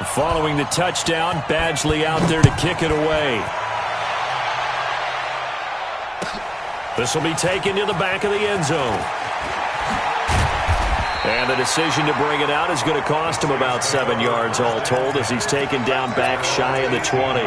Following the touchdown, Badgley out there to kick it away. This will be taken to the back of the end zone. And the decision to bring it out is going to cost him about 7 yards all told as he's taken down back shy of the 20.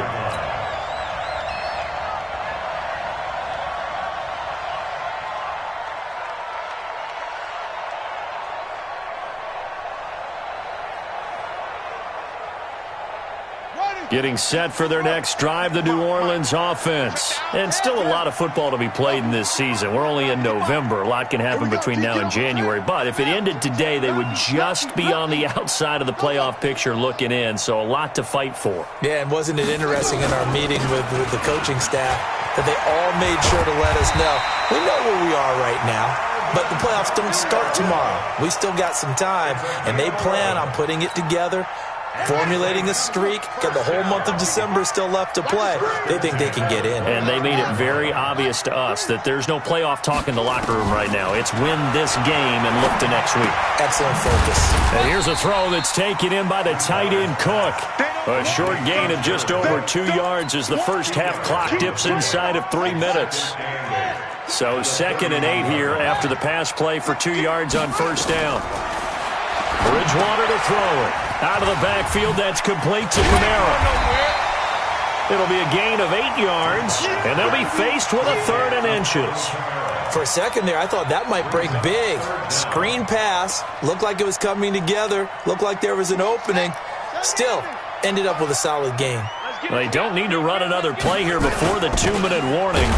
Getting set for their next drive, the New Orleans offense. And still a lot of football to be played in this season. We're only in November. A lot can happen between now and January. But if it ended today, they would just be on the outside of the playoff picture looking in. So a lot to fight for. Yeah, and wasn't it interesting in our meeting with the coaching staff that they all made sure to let us know, we know where we are right now, but the playoffs don't start tomorrow. We still got some time, and they plan on putting it together, formulating a streak. Got the whole month of December still left to play. They think they can get in. And they made it very obvious to us that there's no playoff talk in the locker room right now. It's win this game and look to next week. Excellent focus. And here's a throw that's taken in by the tight end Cook. A short gain of just over 2 yards as the first half clock dips inside of 3 minutes. So 2nd and 8 here after the pass play for 2 yards on first down. Bridgewater to throw it. Out of the backfield, that's complete to Kamara. It'll be a gain of 8 yards, and they'll be faced with a 3rd and inches. For a second there, I thought that might break big. Screen pass, looked like it was coming together, looked like there was an opening. Still, ended up with a solid gain. They don't need to run another play here before the 2-minute warning.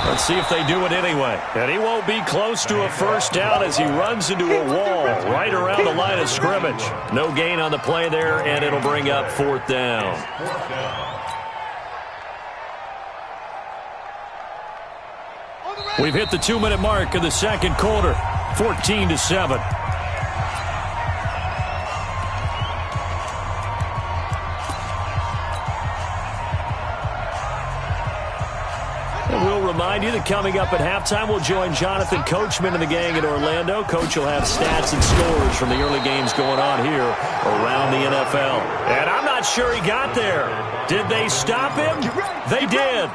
Let's see if they do it anyway. And he won't be close to a first down as he runs into a wall right around the line of scrimmage. No gain on the play there, and it'll bring up 4th down. We've hit the 2-minute mark of the second quarter, 14-7. We'll remind you that coming up at halftime, we'll join Jonathan Coachman and the gang in Orlando. Coach will have stats and scores from the early games going on here around the NFL. And I'm not sure he got there. Did they stop him? They did.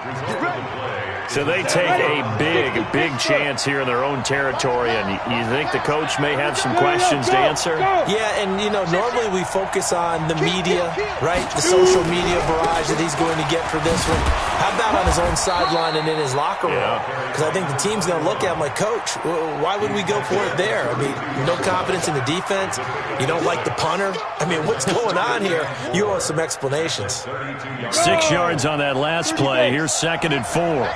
So they take a big chance here in their own territory, and you think the coach may have some questions to answer? Yeah, and, normally we focus on the media, right? The social media barrage that he's going to get for this one. How about on his own sideline and in his locker room? Because I think the team's going to look at him like, Coach, why would we go for it there? I mean, no confidence in the defense. You don't like the punter. I mean, what's going on here? You owe us some explanations. 6 yards on that last play. Here's 2nd and 4.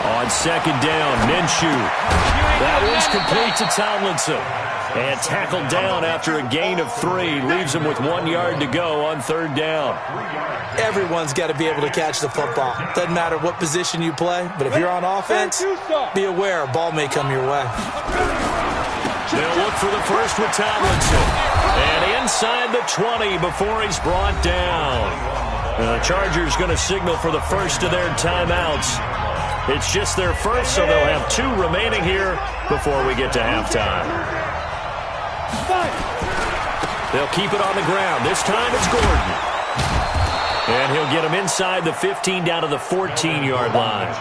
On 2nd down, Minshew. That one's complete to Tomlinson. And tackled down after a gain of 3. Leaves him with 1 yard to go on 3rd down. Everyone's got to be able to catch the football. Doesn't matter what position you play, but if you're on offense, be aware a ball may come your way. They'll look for the first with Tomlinson. And inside the 20 before he's brought down. The Chargers going to signal for the first of their timeouts. It's just their first, so they'll have 2 remaining here before we get to halftime. They'll keep it on the ground. This time it's Gordon. And he'll get him inside the 15 down to the 14-yard line.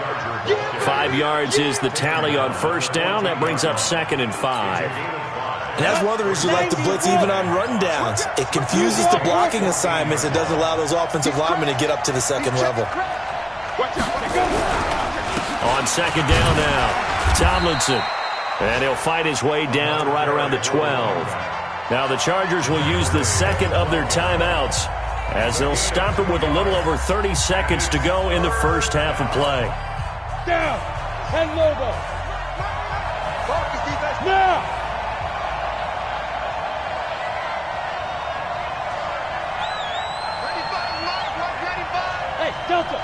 5 yards is the tally on first down. That brings up 2nd and 5. And that's one of the reasons you like to blitz even on rundowns. It confuses the blocking assignments. It doesn't allow those offensive linemen to get up to the second level. On 2nd down now, Tomlinson. And he'll fight his way down right around the 12. Now the Chargers will use the second of their timeouts as they'll stop him with a little over 30 seconds to go in the first half of play. Down. Head logo. Now. Hey, Delta.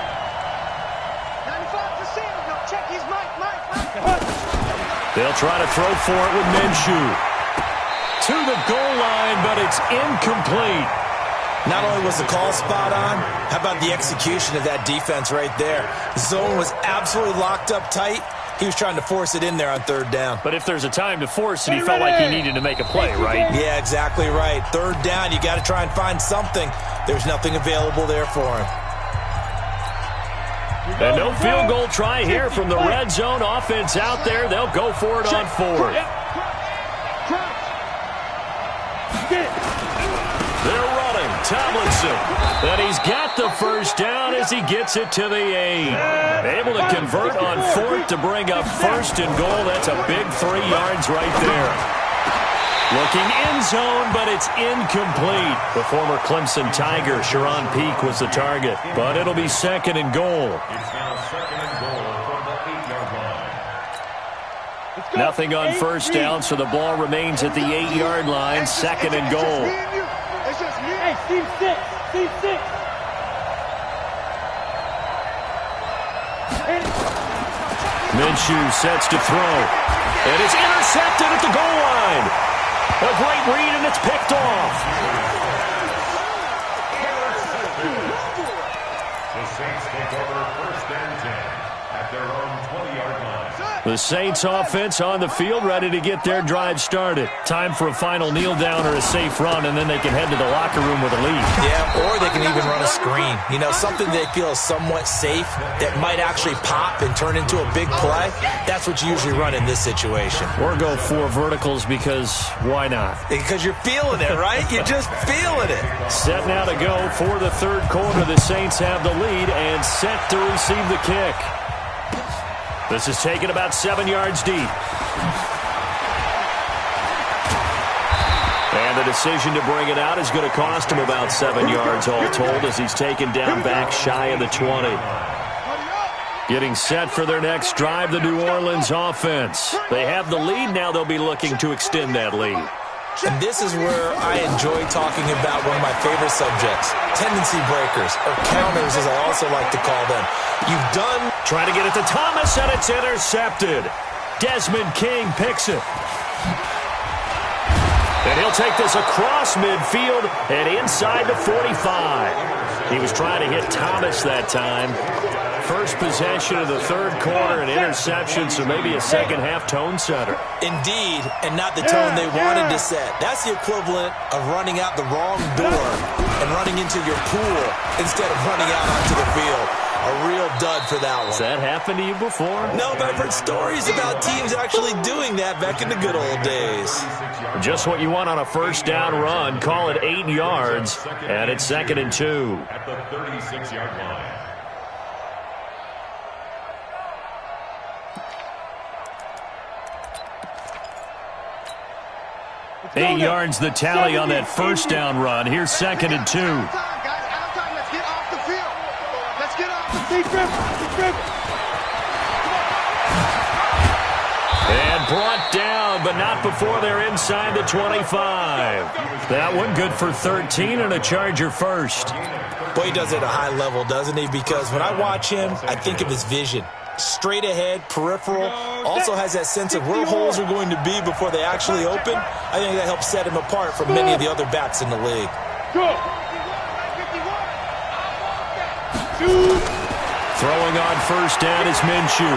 95 to see him. Check his mic. They'll try to throw for it with Minshew. To the goal line, but it's incomplete. Not only was the call spot on, how about the execution of that defense right there? The zone was absolutely locked up tight. He was trying to force it in there on third down. But if there's a time to force it, he felt like he needed to make a play, right? Yeah, exactly right. Third down, you got to try and find something. There's nothing available there for him. And no field goal try here from the red zone offense out there. They'll go for it on fourth. They're running. Tomlinson. And he's got the first down as he gets it to the 8. Able to convert on fourth to bring up first and goal. That's a big 3 yards right there. Looking end zone, but it's incomplete. The former Clemson Tiger, Sharon Peak, was the target. But it'll be second and goal. It's now second and goal from the 8-yard line. Nothing on first down, so the ball remains at the 8-yard line. Second and goal. Hey, Steve 6. Steve 6. Minshew sets to throw. It is intercepted at the goal line. A great read, and it's picked off. The Saints take over first and 10 at their own 20-yard line. The Saints offense on the field, ready to get their drive started. Time for a final kneel down or a safe run, and then they can head to the locker room with a lead. Yeah, or they can even run a screen. You know, something they feel is somewhat safe that might actually pop and turn into a big play. That's what you usually run in this situation. Or go 4 verticals because why not? Because you're feeling it, right? You're just feeling it. Set now to go for the third quarter. The Saints have the lead and set to receive the kick. This is taken about 7 yards deep. And the decision to bring it out is going to cost him about 7 yards all told as he's taken down back shy of the 20. Getting set for their next drive, the New Orleans offense. They have the lead. Now they'll be looking to extend that lead. And this is where I enjoy talking about one of my favorite subjects, tendency breakers, or counters as I also like to call them. You've done... Trying to get it to Thomas, and it's intercepted. Desmond King picks it. And he'll take this across midfield and inside the 45. He was trying to hit Thomas that time. First possession of the third quarter, an interception, so maybe a second-half tone setter. Indeed, and not the tone they wanted to set. That's the equivalent of running out the wrong door and running into your pool instead of running out onto the field. A real dud for that one. Has that happened to you before? No, but I've heard stories about teams actually doing that back in the good old days. Just what you want on a first down run. Call it 8 yards, and it's second and 2. At the 36-yard line. 8 yards the tally on that first down run. Here's second and 2. Let's get off the field. Let's get off the field. And brought down, but not before they're inside the 25. That one good for 13 and a Charger first. Boy, he does it at a high level, doesn't he? Because when I watch him, I think of his vision. Straight ahead, peripheral, also has that sense of where holes are going to be before they actually open. I think that helps set him apart from many of the other backs in the league. Throwing on first down is Minshew.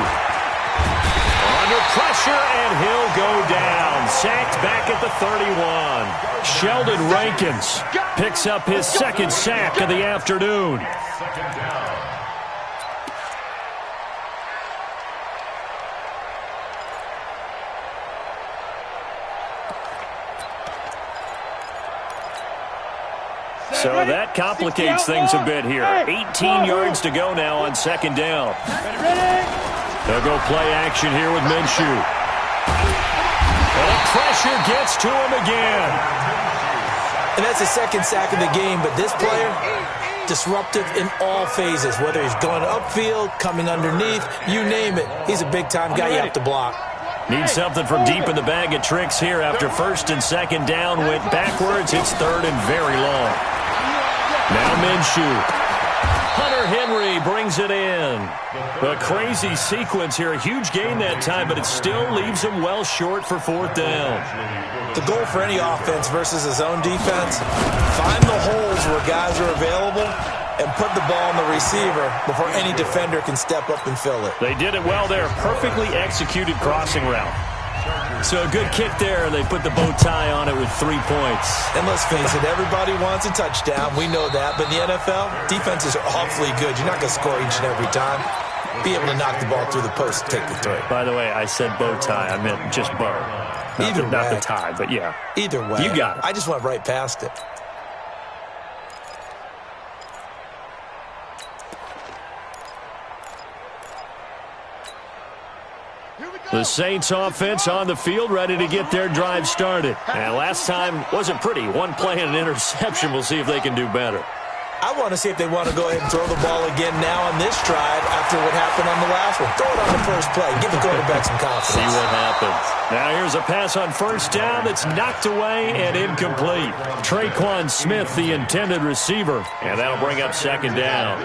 Under pressure, and he'll go down. Sacked back at the 31. Sheldon Rankins picks up his second sack of the afternoon. Second down. So that complicates things a bit here. 18 yards to go now on second down. They'll go play action here with Minshew. And the pressure gets to him again. And that's the second sack of the game, but this player, disruptive in all phases, whether he's going upfield, coming underneath, you name it. He's a big-time guy you have to block. Need something from deep in the bag of tricks here after first and second down went backwards. It's third and very long. Now Minshew. Hunter Henry brings it in. A crazy sequence here. A huge gain that time, but it still leaves him well short for fourth down. The goal for any offense versus his own defense, find the holes where guys are available and put the ball on the receiver before any defender can step up and fill it. They did it well there. Perfectly executed crossing route. So a good kick there, and they put the bow tie on it with 3 points. And let's face it, everybody wants a touchdown. We know that. But in the NFL, defenses are awfully good. You're not going to score each and every time. Be able to knock the ball through the post and take the three. By the way, I said bow tie. I meant just bow. Not the tie, but yeah. Either way. You got it. I just went right past it. The Saints offense on the field, ready to get their drive started. And last time wasn't pretty. One play and an interception. We'll see if they can do better. I want to see if they want to go ahead and throw the ball again now on this drive after what happened on the last one. Throw it on the first play. Give the quarterback some confidence. See what happens. Now here's a pass on first down that's knocked away and incomplete. Traquan Smith, the intended receiver. And that'll bring up second down.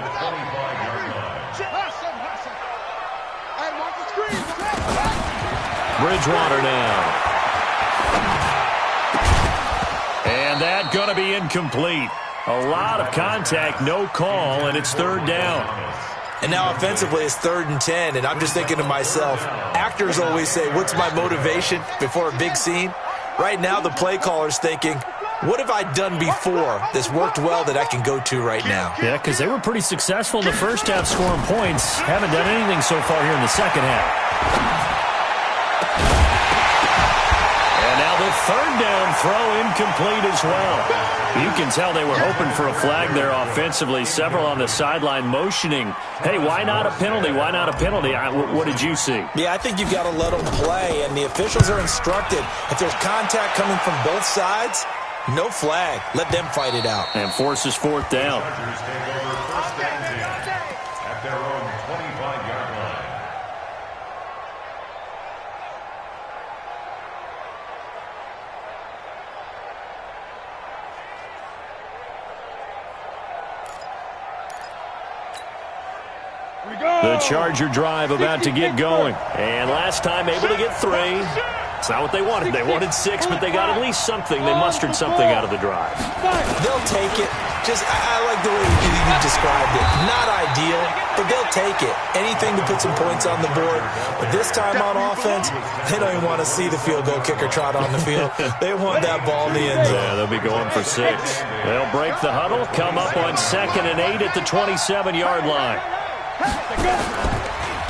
Bridgewater now. And that going to be incomplete. A lot of contact, no call, and it's third down. And now offensively it's 3rd and 10, and I'm just thinking to myself, actors always say, what's my motivation before a big scene? Right now the play caller's thinking, what have I done before that's worked well that I can go to right now? Yeah, because they were pretty successful in the first half scoring points. Haven't done anything so far here in the second half. Third down throw incomplete as well. You can tell they were hoping for a flag there offensively. Several on the sideline motioning, hey, why not a penalty? Why not a penalty? What did you see? Yeah, I think you've got to let them play, and the officials are instructed. If there's contact coming from both sides, no flag. Let them fight it out. And forces fourth down. At their own 25-yard line. The Charger drive about to get going. And last time able to get 3. It's not what they wanted. They wanted 6, but they got at least something. They mustered something out of the drive. They'll take it. I like the way you described it. Not ideal, but they'll take it. Anything to put some points on the board. But this time on offense, they don't even want to see the field goal kicker trot on the field. They want that ball in the end zone. Yeah, they'll be going for 6. They'll break the huddle, come up on 2nd and 8 at the 27-yard line.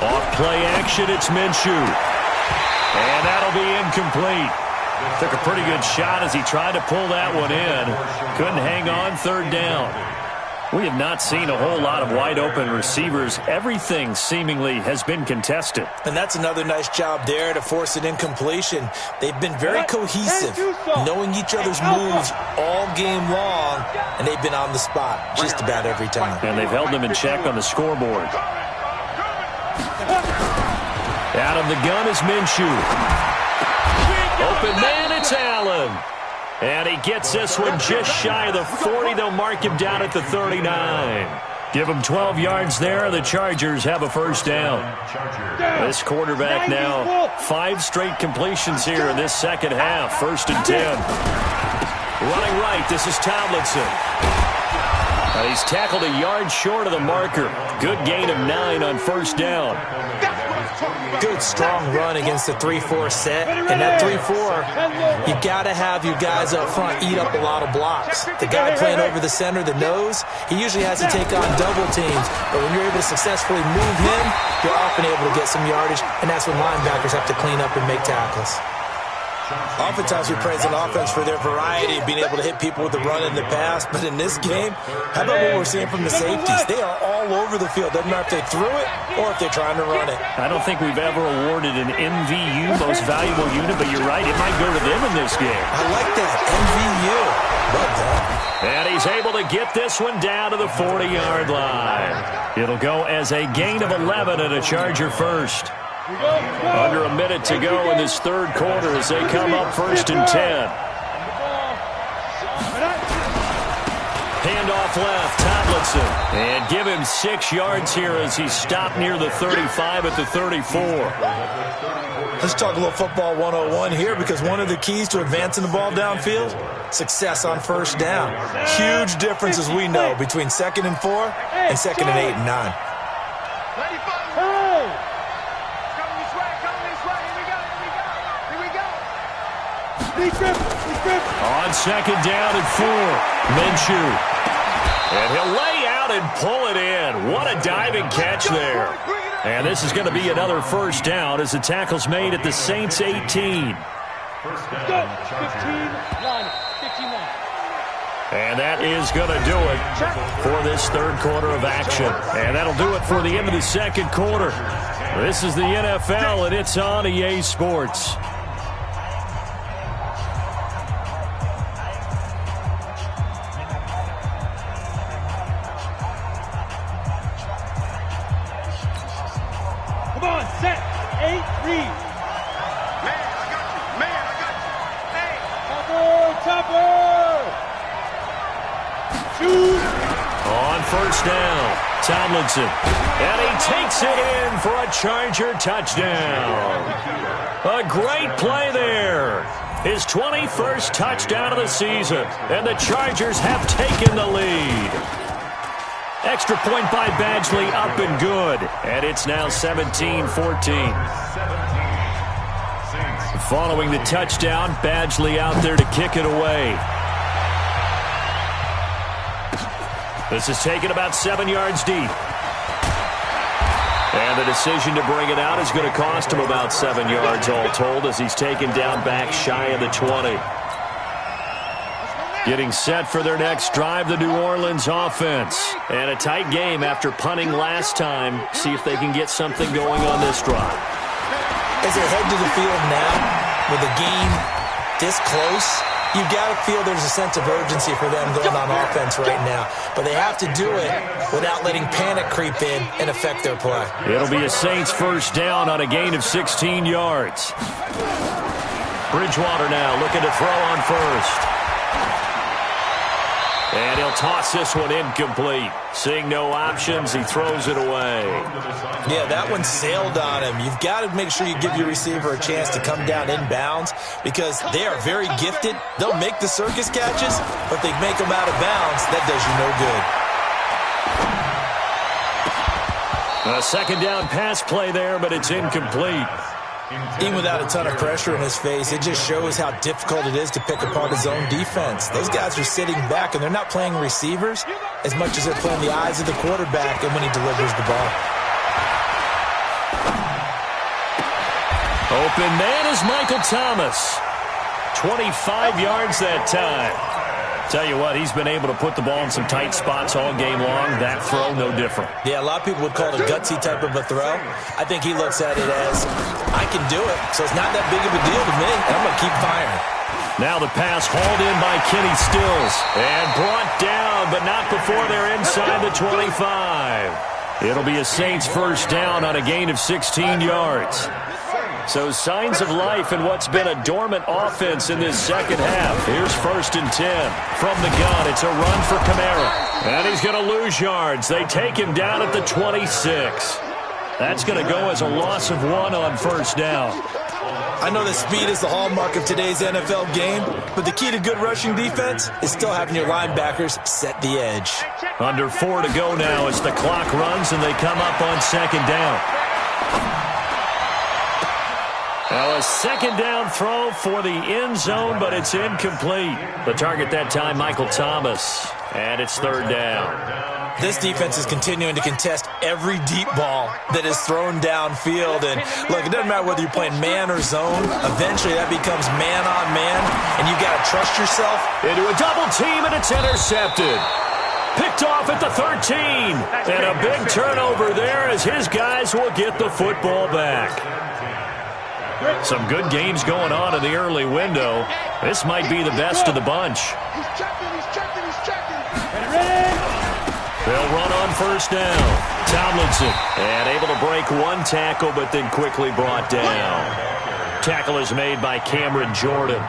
Off play action, it's Minshew. And that'll be incomplete. Took a pretty good shot as he tried to pull that one in. Couldn't hang on, third down. We have not seen a whole lot of wide-open receivers. Everything seemingly has been contested. And that's another nice job there to force an incompletion. They've been very cohesive, knowing each other's moves all game long, and they've been on the spot just about every time. And they've held them in check on the scoreboard. Out of the gun is Minshew. Open man, it's Allen. And he gets this one just shy of the 40. They'll mark him down at the 39. Give him 12 yards there. The Chargers have a first down. This quarterback now 5 straight completions here in this second half. 1st and 10. Running right, this is Tomlinson. He's tackled a yard short of the marker. Good gain of 9 on first down. Good, strong run against the 3-4 set. And that 3-4, you got to have your guys up front eat up a lot of blocks. The guy playing over the center, the nose, he usually has to take on double teams. But when you're able to successfully move him, you're often able to get some yardage, and that's when linebackers have to clean up and make tackles. Oftentimes we praise an offense for their variety of being able to hit people with the run in the pass, but in this game, how about what we're seeing from the safeties? They are all over the field. Doesn't matter if they threw it or if they're trying to run it. I don't think we've ever awarded an MVU, most valuable unit, but you're right, it might go to them in this game. I like that, MVU. Well done. And he's able to get this one down to the 40-yard line. It'll go as a gain of 11 and a Charger first. Under a minute to go in this third quarter as they come up 1st and 10. Handoff left, Tomlinson. And give him 6 yards here as he stopped near the 35 at the 34. Let's talk a little football 101 here, because one of the keys to advancing the ball downfield, success on first down. Huge difference, as we know, between 2nd and 4 and 2nd and 8 and 9. On 2nd down and 4, Minshew. And he'll lay out and pull it in. What a diving catch there. And this is going to be another first down as the tackle's made at the Saints 18. And that is going to do it for this third quarter of action. And that'll do it for the end of the second quarter. This is the NFL, and it's on EA Sports. Tomlinson, and he takes it in for a Charger touchdown. A great play there. His 21st touchdown of the season, and the Chargers have taken the lead. Extra point by Badgley, up and good, and it's now 17-14. Following the touchdown, Badgley out there to kick it away. This is taken about 7 yards deep. And the decision to bring it out is going to cost him about 7 yards all told, as he's taken down back shy of the 20. Getting set for their next drive, the New Orleans offense. And a tight game after punting last time. See if they can get something going on this drive. As they head to the field now, with a game this close, you've got to feel there's a sense of urgency for them going on offense right now. But they have to do it without letting panic creep in and affect their play. It'll be a Saints first down on a gain of 16 yards. Bridgewater now looking to throw on first. And he'll toss this one incomplete. Seeing no options, he throws it away. Yeah, that one sailed on him. You've got to make sure you give your receiver a chance to come down inbounds, because they are very gifted. They'll make the circus catches, but they make them out of bounds. That does you no good. A second down pass play there, but it's incomplete. Even without a ton of pressure in his face, it just shows how difficult it is to pick apart his own defense. Those guys are sitting back, and they're not playing receivers as much as they're playing the eyes of the quarterback and when he delivers the ball. Open man is Michael Thomas. 25 yards that time. Tell you what, he's been able to put the ball in some tight spots all game long. That throw, no different. Yeah, a lot of people would call it a gutsy type of a throw. I think he looks at it as, I can do it, so it's not that big of a deal to me, and I'm going to keep firing. Now the pass hauled in by Kenny Stills. And brought down, but not before they're inside the 25. It'll be a Saints first down on a gain of 16 yards. So signs of life in what's been a dormant offense in this second half. Here's 1st and 10. From the gun, it's a run for Kamara. And he's going to lose yards. They take him down at the 26. That's going to go as a loss of 1 on first down. I know that speed is the hallmark of today's NFL game, but the key to good rushing defense is still having your linebackers set the edge. Under 4 to go now as the clock runs and they come up on second down. Now a second down throw for the end zone, but it's incomplete. The target that time, Michael Thomas. And it's third down. This defense is continuing to contest every deep ball that is thrown downfield. And look, it doesn't matter whether you're playing man or zone. Eventually that becomes man on man, and you got to trust yourself. Into a double team, and it's intercepted. Picked off at the 13. And a big turnover there as his guys will get the football back. Some good games going on in the early window. This might be the best of the bunch. He's checking. They'll run on first down. Tomlinson, and able to break one tackle, but then quickly brought down. Tackle is made by Cameron Jordan.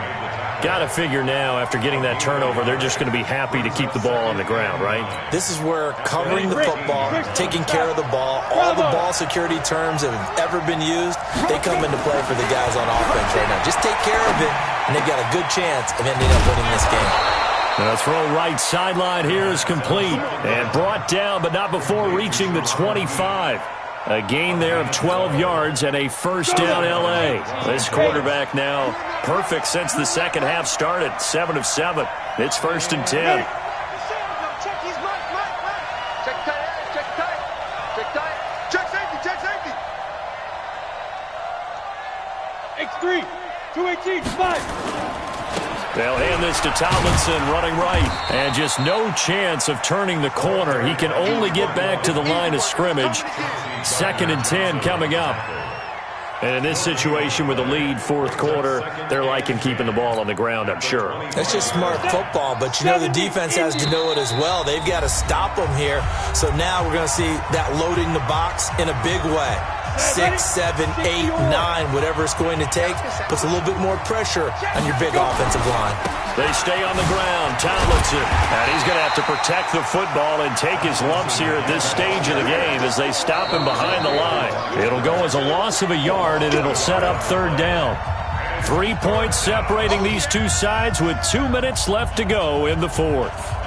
Got to figure now, after getting that turnover, they're just going to be happy to keep the ball on the ground, right? This is where covering the football, taking care of the ball, all the ball security terms that have ever been used, they come into play for the guys on offense right now. Just take care of it, and they've got a good chance of ending up winning this game. The throw right sideline here is complete and brought down, but not before reaching the 25. A gain there of 12 yards and a first down L.A. This quarterback now perfect since the second half started. 7 of 7. It's 1st and 10. Check his mic. Check tight. Check tight. Check safety. X3, 218, 5. They'll hand this to Tomlinson running right. And just no chance of turning the corner. He can only get back to the line of scrimmage. 2nd and 10 coming up. And in this situation with a lead, 4th quarter, they're liking keeping the ball on the ground, I'm sure. That's just smart football, but you know the defense has to know it as well. They've got to stop them here. So now we're going to see that loading the box in a big way. 6, 7, 8, 9, whatever it's going to take, puts a little bit more pressure on your big offensive line. They stay on the ground. Tomlinson, and he's going to have to protect the football and take his lumps here at this stage of the game as they stop him behind the line. It'll go as a loss of a yard, and it'll set up 3rd down. 3 points separating these two sides with 2 minutes left to go in the 4th.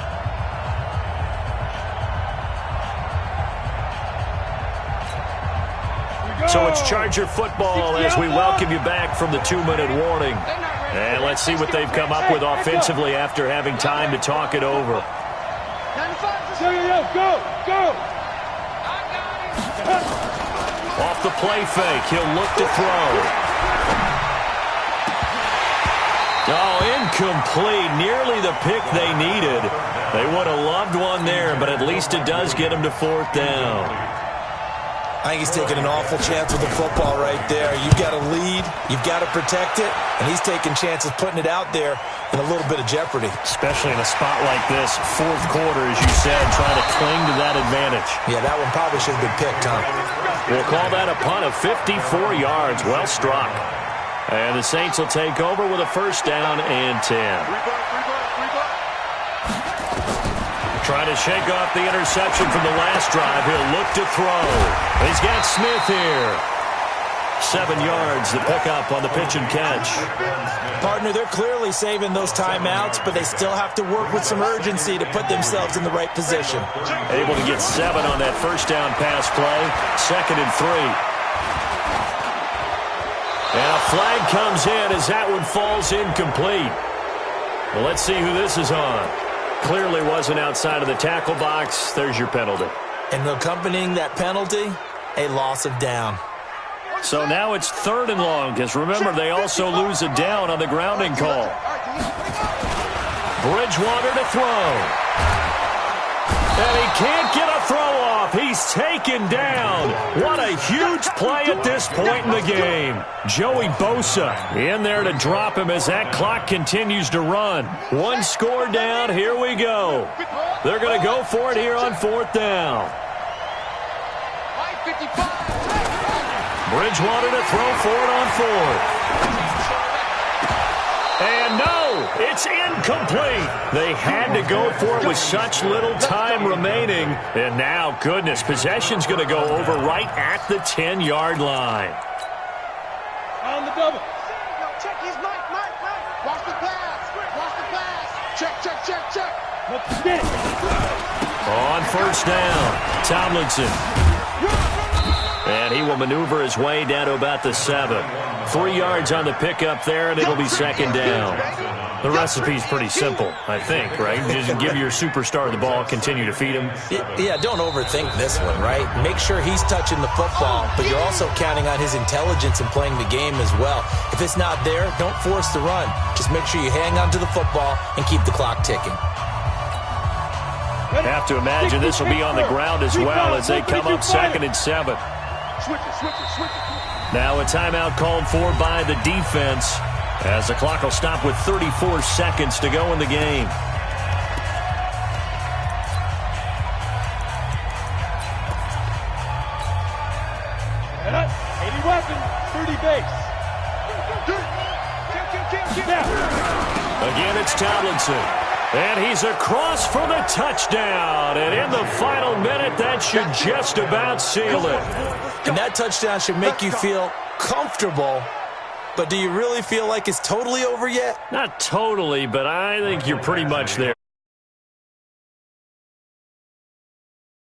So it's Charger football as we welcome you back from the 2-minute warning. And let's see what they've come up with offensively after having time to talk it over. Go! Off the play fake, he'll look to throw. Oh, incomplete. Nearly the pick they needed. They would have loved one there, but at least it does get them to 4th down. I think he's taking an awful chance with the football right there. You've got to lead, you've got to protect it, and he's taking chances putting it out there in a little bit of jeopardy. Especially in a spot like this, 4th quarter, as you said, trying to cling to that advantage. Yeah, that one probably should have been picked, huh? We'll call that a punt of 54 yards. Well struck. And the Saints will take over with a 1st down and 10. Trying to shake off the interception from the last drive. He'll look to throw. He's got Smith here. 7 yards, the pickup on the pitch and catch. Partner, they're clearly saving those timeouts, but they still have to work with some urgency to put themselves in the right position. Able to get 7 on that 1st down pass play. 2nd and 3. And a flag comes in as that one falls incomplete. Well, let's see who this is on. Clearly wasn't outside of the tackle box. There's your penalty. And accompanying that penalty, a loss of down. So now it's 3rd and long, because remember, they also lose a down on the grounding call. Bridgewater to throw. And he can't get a throw off. He's taken down. What a huge play at this point in the game. Joey Bosa in there to drop him as that clock continues to run. 1 score down. Here we go. They're going to go for it here on 4th down. Bridgewater to throw for it on 4th. And no, it's incomplete. They had to go for it with such little time remaining. And now, goodness, possession's going to go over right at the 10-yard line. On the double. Check his mic. Watch the pass. Check. Let's get it. On 1st down, Tomlinson. And he will maneuver his way down to about the 7. 3 yards on the pickup there, and it'll be 2nd down. The recipe's pretty simple, I think, right? Just give your superstar the ball, continue to feed him. Yeah, don't overthink this one, right? Make sure he's touching the football, but you're also counting on his intelligence in playing the game as well. If it's not there, don't force the run. Just make sure you hang on to the football and keep the clock ticking. Have to imagine this will be on the ground as well as they come up 2nd and 7. Switch it. Now a timeout called for by the defense as the clock will stop with 34 seconds to go in the game. Head up. 80 weapon. 30 base. Now. Again, it's Tomlinson. And he's across for the touchdown. And in the final minute, that should just about seal it. And that touchdown should make you feel comfortable. But do you really feel like it's totally over yet? Not totally, but I think you're pretty much there.